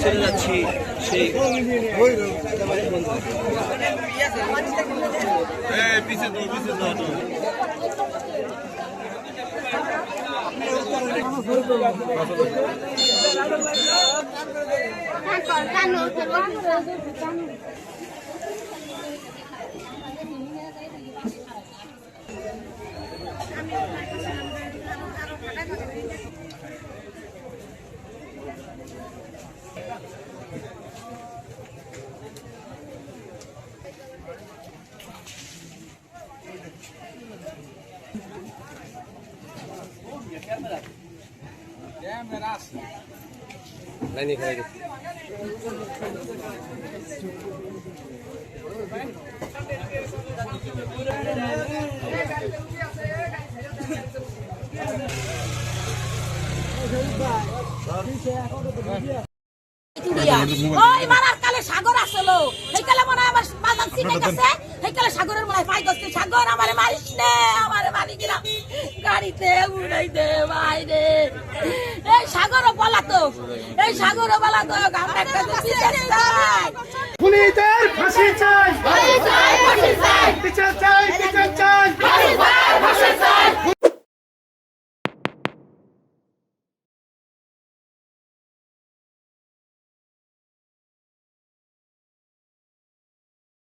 চলে যাচ্ছি সেই লাইনে খেয়ে গেছি। ওই মারার কালে সাগর আসলো এই কালে মনে হয় আমার বাজার চিনে গেছে এই কালে সাগরের মনে হয় পাই গেছে সাগর আমারে মারিস নে আমারে মারি গেলাম গাড়িতে উড়াই দে ভাই রে এই সাগরও বলাতো আমরা একটা বিচার চাই খুনিদের ফাঁসি চাই ফাঁসি চাই বিচার চাই ফাঁসি চাই